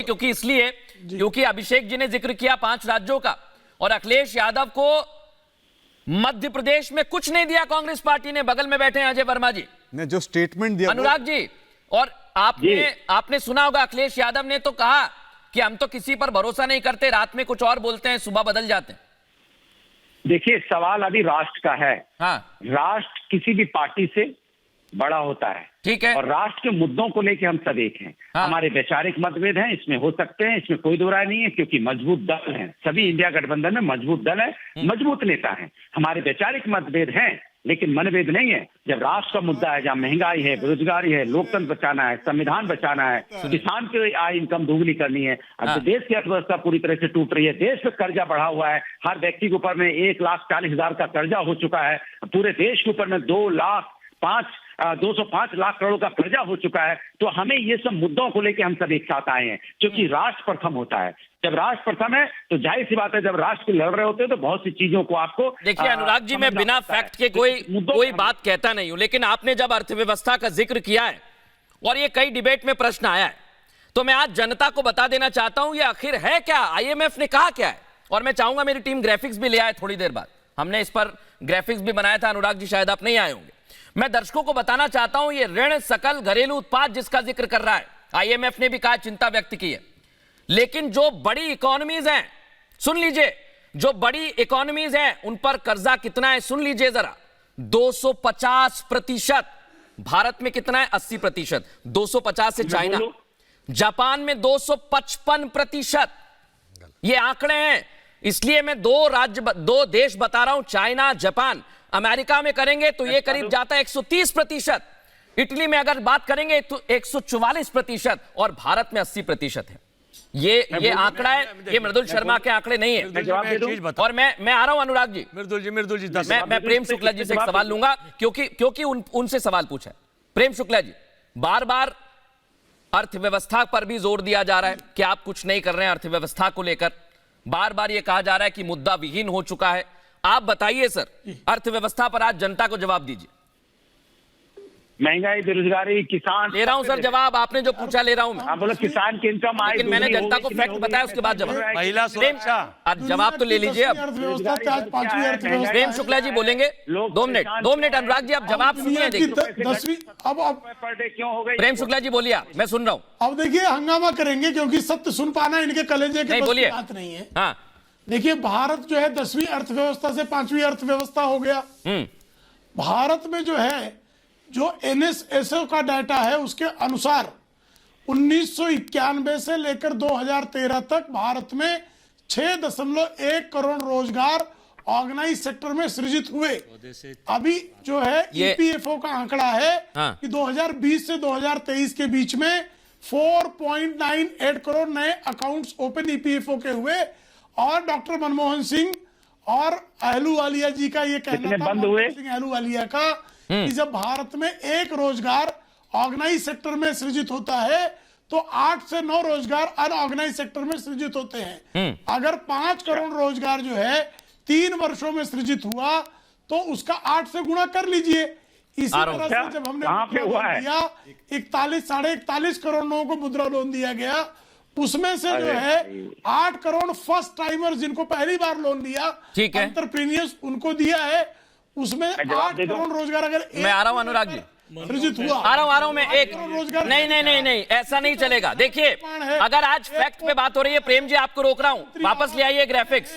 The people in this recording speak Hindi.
क्योंकि इसलिए क्योंकि अभिषेक जी ने जिक्र किया 5 राज्यों का, और अखिलेश यादव को मध्य प्रदेश में कुछ नहीं दिया कांग्रेस पार्टी ने। बगल में बैठे हैं अजय वर्मा जी ने जो स्टेटमेंट दिया अनुराग जी, और आपने सुना होगा अखिलेश यादव ने तो कहा कि हम तो किसी पर भरोसा नहीं करते, रात में कुछ और बोलते हैं, सुबह बदल जाते हैं। देखिए, सवाल अभी राष्ट्र का है। हाँ, राष्ट्र किसी भी पार्टी से बड़ा होता है, ठीक है, और राष्ट्र के मुद्दों को लेकर हम सब एक हैं। हाँ। हमारे वैचारिक मतभेद हैं, इसमें हो सकते हैं, इसमें कोई दो राय नहीं है, क्योंकि मजबूत दल हैं सभी। इंडिया गठबंधन में मजबूत दल है, मजबूत नेता हैं। हमारे वैचारिक मतभेद हैं, लेकिन मनभेद नहीं है। जब राष्ट्र का मुद्दा है, जहाँ महंगाई है, बेरोजगारी है, लोकतंत्र बचाना है, संविधान बचाना है, किसान की आय इनकम दोगुनी करनी है। अब देश की अर्थव्यवस्था पूरी तरह से टूट रही है, देश पे कर्जा बढ़ा हुआ है, हर व्यक्ति के ऊपर में 1,40,000 का कर्जा हो चुका है, पूरे देश के ऊपर में 205 लाख करोड़ का कर्जा हो चुका है। तो हमें ये सब मुद्दों को लेकर हम सब एक साथ आए हैं, क्योंकि राष्ट्र प्रथम होता है। जब राष्ट्र प्रथम है तो जाहिर सी बात है, जब राष्ट्र के लड़ रहे होते हैं तो बहुत सी चीजों को आपको देखिए अनुराग जी, मैं बिना फैक्ट के कोई बात कहता नहीं हूं, लेकिन आपने जब अर्थव्यवस्था का जिक्र किया है और ये कई डिबेट में प्रश्न आया है, तो मैं आज जनता को बता देना चाहता हूं ये आखिर है क्या, आईएमएफ ने कहा क्या है। और मैं चाहूंगा मेरी टीम ग्राफिक्स भी ले आए थोड़ी देर बाद, हमने इस पर ग्राफिक्स भी बनाया था। अनुराग जी शायद आप नहीं आए होंगे। मैं दर्शकों को बताना चाहता हूं ये ऋण सकल घरेलू उत्पाद जिसका जिक्र कर रहा है, आईएमएफ ने भी कहा, चिंता व्यक्त की है। लेकिन जो बड़ी इकोनॉमीज हैं, सुन लीजिए, जो बड़ी इकोनॉमीज हैं उन पर कर्जा कितना है सुन लीजिए जरा, 250%। भारत में कितना है? 80%। 250 से चाइना, जापान में 255%। ये आंकड़े हैं, इसलिए मैं दो देश बता रहा हूं, चाइना, जापान। अमेरिका में करेंगे तो ये करीब जाता है 130%। इटली में अगर बात करेंगे तो 144%, और भारत में 80% है। ये आंकड़ा है, ये मृदुल शर्मा के आंकड़े नहीं है। और मैं आ रहा हूं अनुराग जी, मृदुल जी मैं प्रेम शुक्ला जी से एक सवाल लूंगा, क्योंकि उनसे सवाल पूछा है। प्रेम शुक्ला जी, बार बार अर्थव्यवस्था पर भी जोर दिया जा रहा है कि आप कुछ नहीं कर रहे हैं अर्थव्यवस्था को लेकर, बार बार ये कहा जा रहा है कि मुद्दा विहीन हो चुका है। आप बताइए सर, अर्थव्यवस्था पर आज जनता को जवाब दीजिए। महंगाई, बेरोजगारी, किसान, ले रहा हूं सर जवाब, आपने जो पूछा ले रहा हूं मैं। बोलो किसान की इनकम आए, लेकिन मैंने जनता को फैक्ट बताया, उसके बाद जवाब। महिला सुरक्षा, जवाब तो ले लीजिए अब। प्रेम शुक्ला जी बोलेंगे 2 मिनट। अनुराग जी आप जवाब सुनिए, देखिए 10वीं अब पर डे क्यों हो गई? प्रेम शुक्ला जी बोलिए, मैं सुन रहा हूं। अब देखिए हंगामा करेंगे, क्योंकि सत्य सुन पाना इनके कलेजे के बस की बात नहीं है। हाँ, देखिए, भारत जो है 10वीं अर्थव्यवस्था से 5वीं अर्थव्यवस्था हो गया। भारत में जो है, जो एनएसएसओ का डाटा है उसके अनुसार 1991 से लेकर 2013 तक भारत में 6.1 करोड़ रोजगार ऑर्गेनाइज सेक्टर में सृजित हुए। अभी जो है ईपीएफओ का आंकड़ा है कि 2020 से 2023 के बीच में 4.98 करोड़ नए अकाउंट्स ओपन ईपीएफओ के हुए। और डॉक्टर मनमोहन सिंह और अहलूवालिया जी का ये कहना था, बंद हुए अहलूवालिया का, कि जब भारत में एक रोजगार ऑर्गेनाइज सेक्टर में सृजित होता है तो 8 से 9 रोजगार अनऑर्गेनाइज सेक्टर में सृजित होते हैं। अगर 5 करोड़ रोजगार जो है 3 वर्षों में सृजित हुआ तो उसका 8 से गुणा कर लीजिए। इसी तरह से जब हमने दिया 41 करोड़ लोगों को मुद्रा लोन दिया गया, उसमें से जो है 8 करोड़ फर्स्ट टाइमर जिनको पहली बार लोन दिया, एंटरप्रेन्योर्स, उनको दिया है। उसमें 8 करोड़ रोजगार अगर मैं आ रहा हूं अनुराग जी, सृजित हुआ, आ रहा हूं मैं एक नहीं, ऐसा नहीं चलेगा। देखिए, अगर आज फैक्ट पे बात हो रही है, प्रेम जी आपको रोक रहा हूं, वापस ले आइए ग्राफिक्स।